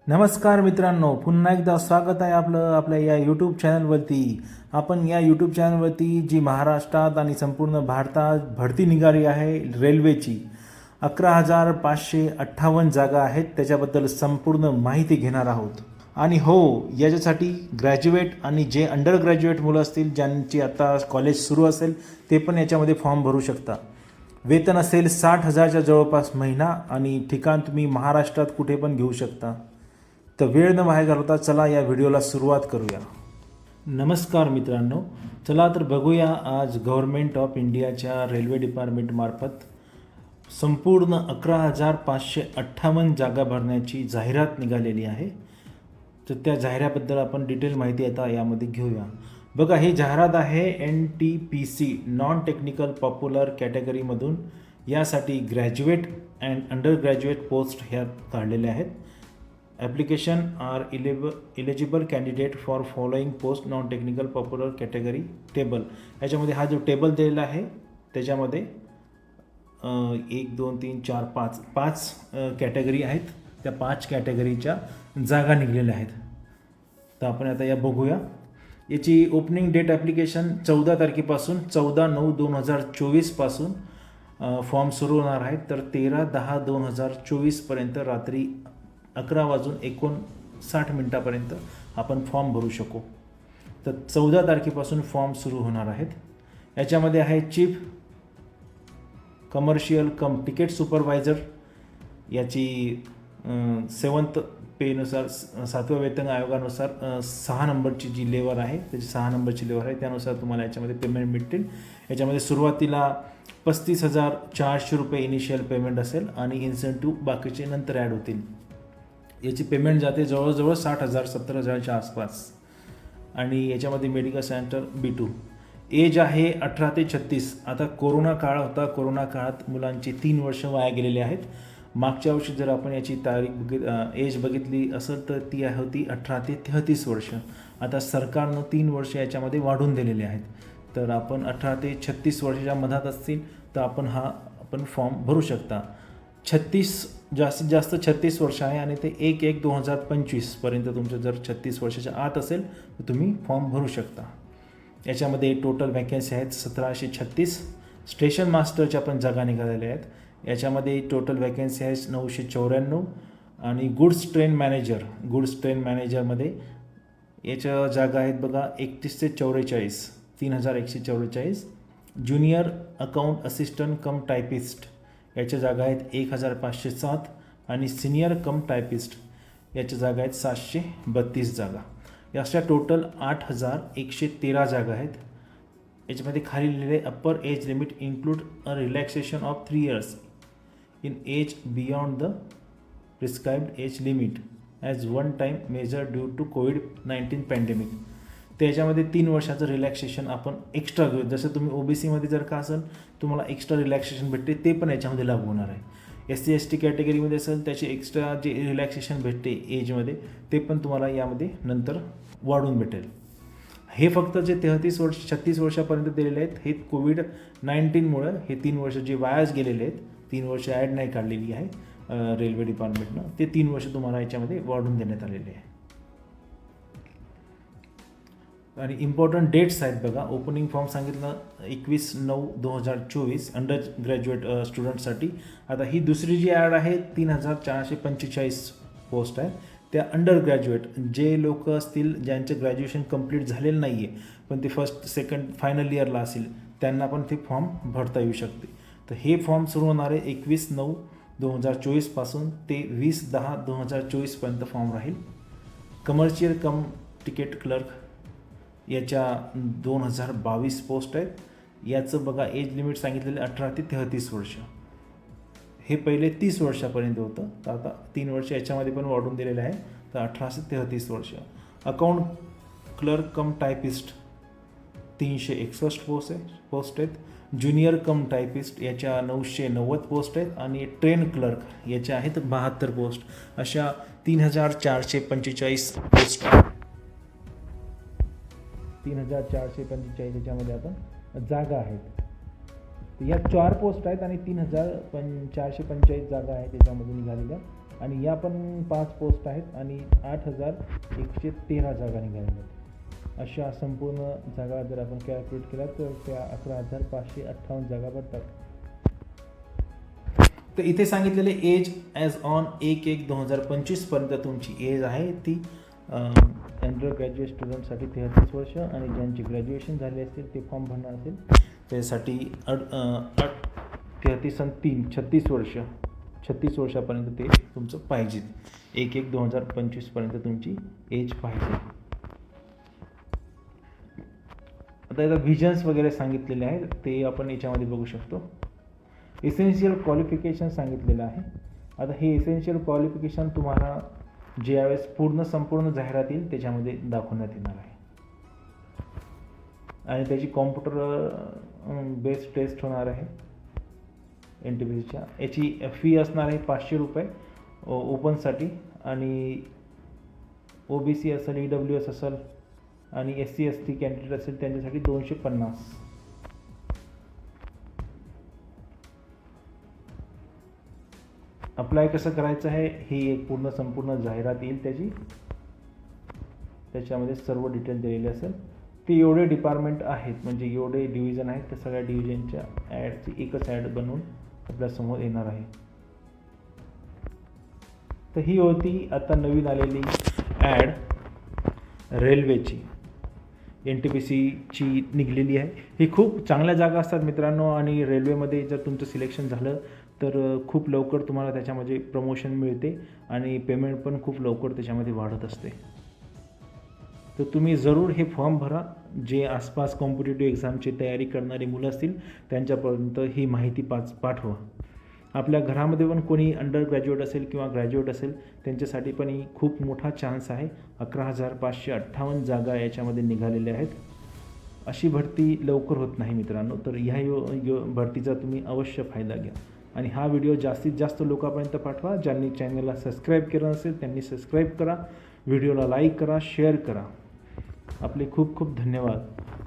नमस्कार मित्रांनो, पुन्हा एकदा स्वागत आहे आपलं आपल्या या यूट्यूब चॅनलवरती. आपण या यूट्यूब चॅनलवरती जी महाराष्ट्रात आणि संपूर्ण भारतात भरती निघाली आहे रेल्वेची 11,558 जागा आहेत, त्याच्याबद्दल संपूर्ण माहिती घेणार आहोत. आणि हो, याच्यासाठी ग्रॅज्युएट आणि जे अंडर ग्रॅज्युएट मुलं असतील, ज्यांची आता कॉलेज सुरू असेल, ते पण याच्यामध्ये फॉर्म भरू शकता. वेतन असेल 60,000च्या जवळपास महिना आणि ठिकाण तुम्ही महाराष्ट्रात कुठे पण घेऊ शकता. तर वेळ न वाया घालवता चला या व्हिडिओला सुरुवात करूया. नमस्कार मित्रांनो, चला तर बघूया आज गव्हर्नमेंट ऑफ इंडियाच्या रेल्वे डिपार्टमेंटमार्फत संपूर्ण 11,558 जागा भरण्याची जाहिरात निघालेली आहे. तर त्या जाहिरातबद्दल आपण डिटेल माहिती आता यामध्ये घेऊया. बघा, ही जाहिरात आहे NTPC नॉन टेक्निकल पॉप्युलर कॅटेगरीमधून. यासाठी graduate and under graduate post ह्या काढलेल्या आहेत. Application are eligible candidate for following post non technical popular category table. याच्यामध्ये हा जो टेबल दिलेला आहे त्याच्यामध्ये 1 2 3 4 5 कॅटेगरी आहेत. त्या 5 कॅटेगरीच्या जागा निघलेल्या आहेत. तर आपण आता या बघूया. याची ओपनिंग डेट ॲप्लिकेशन 14 तारखेपासून 14/9/2024 पासून फॉर्म सुरू होणार आहेत. तर 13/10/2024 पर्यंत रात्री 11:59 आपण फॉर्म भरू शकू. तर 14 तारखेपासून फॉर्म सुरू होणार आहेत. याच्यामध्ये आहे चीफ कमर्शियल कम तिकीट सुपरवायझर. याची 7th पेनुसार 7व्या वेतन आयोगानुसार 6 नंबरची जी लेवर आहे, त्याची 6 नंबरची लेवर आहे, त्यानुसार तुम्हाला याच्यामध्ये पेमेंट मिळतील. याच्यामध्ये सुरुवातीला 35,400 रुपये इनिशियल पेमेंट असेल आणि इन्सेंटिव्ह बाकीचे नंतर ॲड होतील. याची पेमेंट जाते जवळजवळ 60,000 70,000च्या आसपास. आणि याच्यामध्ये मेडिकल सेंटर B2. एज आहे 18 ते 36. आता कोरोना काळ होता, कोरोना काळात मुलांची 3 वर्ष वाया गेलेले आहेत. मागच्या वर्षी जर आपण याची एज बघितली असेल तर ती होती 18 ते 33 वर्ष. आता सरकारनं 3 वर्ष याच्यामध्ये वाढवून दिलेले आहेत. तर आपण 18 ते 36 वर्षाच्या मधात असतील तर आपण फॉर्म भरू शकता. जास्तीत जास्त 36 वर्ष आहे आणि ते 1/1/2025 पर्यंत तुमचं जर 36 वर्षाच्या आत असेल तर तुम्ही फॉर्म भरू शकता. याच्यामध्ये टोटल वॅकन्सी आहेत 1736. स्टेशन मास्टरच्या पण जागा निघालेल्या आहेत. याच्यामध्ये टोटल वॅकन्सी आहे 994. आणि गुड्स ट्रेन मॅनेजरमध्ये याच्या जागा आहेत बघा 31 ते 44, 3144. ज्युनियर अकाउंट असिस्टंट कम टायपिस्ट याच्या जागा आहेत 1507. आणि सिनियर कम टायपिस्ट याच्या जागा आहेत 732 जागा. या अशा टोटल 8,113 जागा आहेत. याच्यामध्ये खाली लिहिलेले upper age limit include a relaxation of 3 years in age beyond the prescribed age limit as one time measure due to COVID-19 pandemic. त्याच्यामध्ये 3 वर्षाचं रिलॅक्सेशन आपण एक्स्ट्रा घेऊ. जसं तुम्ही OBCमध्ये जर का असेल तुम्हाला एक्स्ट्रा रिलॅक्सेशन भेटते, ते पण याच्यामध्ये लागू होणार आहे. SC/ST कॅटेगरीमध्ये असेल त्याचे एक्स्ट्रा जे रिलॅक्सेशन भेटते एजमध्ये ते पण तुम्हाला यामध्ये नंतर वाढून भेटेल. हे फक्त जे 36 वर्षापर्यंत दिलेले आहेत हे COVID-19मुळे हे 3 वर्ष जे वायाच गेलेले आहेत, 3 वर्ष ॲड नाही काढलेली आहे रेल्वे डिपार्टमेंटनं, ते 3 वर्ष तुम्हाला याच्यामध्ये वाढून देण्यात आलेले आहे. आणि इम्पॉर्टंट डेट्स आहेत बघा. ओपनिंग फॉर्म सांगितलं 21/9/2024 अंडर ग्रॅज्युएट स्टुडंटसाठी. आता ही दुसरी जी ॲड आहे 3,445 पोस्ट आहे त्या अंडर ग्रॅज्युएट. जे लोक असतील ज्यांचं ग्रॅज्युएशन कंप्लीट झालेलं नाही आहे पण ते फर्स्ट सेकंड फायनल इयरला असेल त्यांना पण ते फॉर्म भरता येऊ शकते. तर हे फॉर्म सुरू होणार आहे 21/9/2024 पासून ते 20/10/2024 पर्यंत फॉर्म राहील. कमर्शियल कम तिकीट क्लर्क याच्या 2022 पोस्ट आहेत. याचं बघा एज लिमिट सांगितलेलं 18 ते 33 वर्ष. हे पहिले 30 वर्षापर्यंत होतं, तर आता 3 वर्ष याच्यामध्ये पण वाढून दिलेलं आहे, तर 18 ते 33 वर्ष. अकाउंट क्लर्क कम टायपिस्ट 361 पोस्ट आहेत. ज्युनियर कम टायपिस्ट याच्या 990 पोस्ट आहेत. आणि ट्रेन क्लर्क याच्या आहेत 72 पोस्ट. अशा 3,445 पोस्ट 3,445 याच्यामध्ये आपण जागा आहेत. या 4 पोस्ट आहेत आणि 3,445 जागा आहेत त्याच्यामध्ये निघालेल्या. आणि या पण 5 पोस्ट आहेत आणि 8,113 जागा निघालेल्या आहेत. अशा संपूर्ण जागा जर आपण कॅल्क्युलेट केल्या तर त्या 11,558 जागा भरतात. तर इथे सांगितलेले एज ॲज ऑन 1/1/2025 पर्यंत तुमची एज आहे ती अंडर ग्रॅज्युएट स्टुडंटसाठी 33 वर्ष आणि ज्यांची ग्रॅज्युएशन झाली असेल ते फॉर्म भरणार असेल त्यासाठी 33 आणि 3 36 वर्ष 36 वर्षापर्यंत ते तुमचं पाहिजे. 1/1/2025 पर्यंत तुमची एज पाहिजे. आता याचा व्हिजन्स वगैरे सांगितलेले आहेत ते आपण याच्यामध्ये बघू शकतो. एसेन्शियल क्वालिफिकेशन सांगितलेलं आहे. आता हे एसेन्शियल क्वालिफिकेशन तुम्हाला ज्यावेळेस संपूर्ण जाहिरात येईल त्याच्यामध्ये दाखवण्यात येणार आहे आणि त्याची कॉम्प्युटर बेस्ड टेस्ट होणार आहे NTPCच्या. याची फी असणार आहे 500 रुपये ओपनसाठी आणि OBC असेल EWS असेल आणि SC ST कॅन्डिडेट असेल त्यांच्यासाठी 250. अप्लाय कसं करायचं आहे ही एक संपूर्ण जाहिरात येईल त्याच्यामध्ये सर्व डिटेल दिलेले असेल. ते एवढे डिपार्टमेंट आहेत म्हणजे एवढे डिव्हिजन आहेत त्या सगळ्या डिव्हिजनच्या ॲडची एकच ॲड बनवून आपल्यासमोर येणार आहे. तर ही होती आता नवीन आलेली ॲड रेल्वेची NTPCची निघलेली आहे. ही खूप चांगल्या जागा असतात मित्रांनो आणि रेल्वेमध्ये जर तुमचं सिलेक्शन झालं तर खूप लवकर तुम्हाला त्याच्यामध्ये प्रमोशन मिळते आणि पेमेंट पण खूप लवकर त्याच्यामध्ये वाढत असते. तर तुम्ही जरूर हे फॉर्म भरा. जे आसपास कॉम्पिटिटिव्ह एक्झामची तयारी करणारी मुलं असतील त्यांच्यापर्यंत ही माहिती पाठवा. आपल्या घरामध्ये पण कोणी अंडर ग्रॅज्युएट असेल किंवा ग्रॅज्युएट असेल त्यांच्यासाठी पण ही खूप मोठा चान्स आहे. 11,558 जागा याच्यामध्ये निघालेल्या आहेत. अशी भरती लवकर होत नाही मित्रांनो. तर ह्या भरतीचा तुम्ही अवश्य फायदा घ्या आणि हा व्हिडिओ जास्तीत जास्त लोकांपर्यंत पाठवा. ज्यांनी चॅनलला सबस्क्राईब केलं नसेल त्यांनी सबस्क्राईब करा, व्हिडिओला लाईक करा, शेअर करा. आपले खूप खूप धन्यवाद.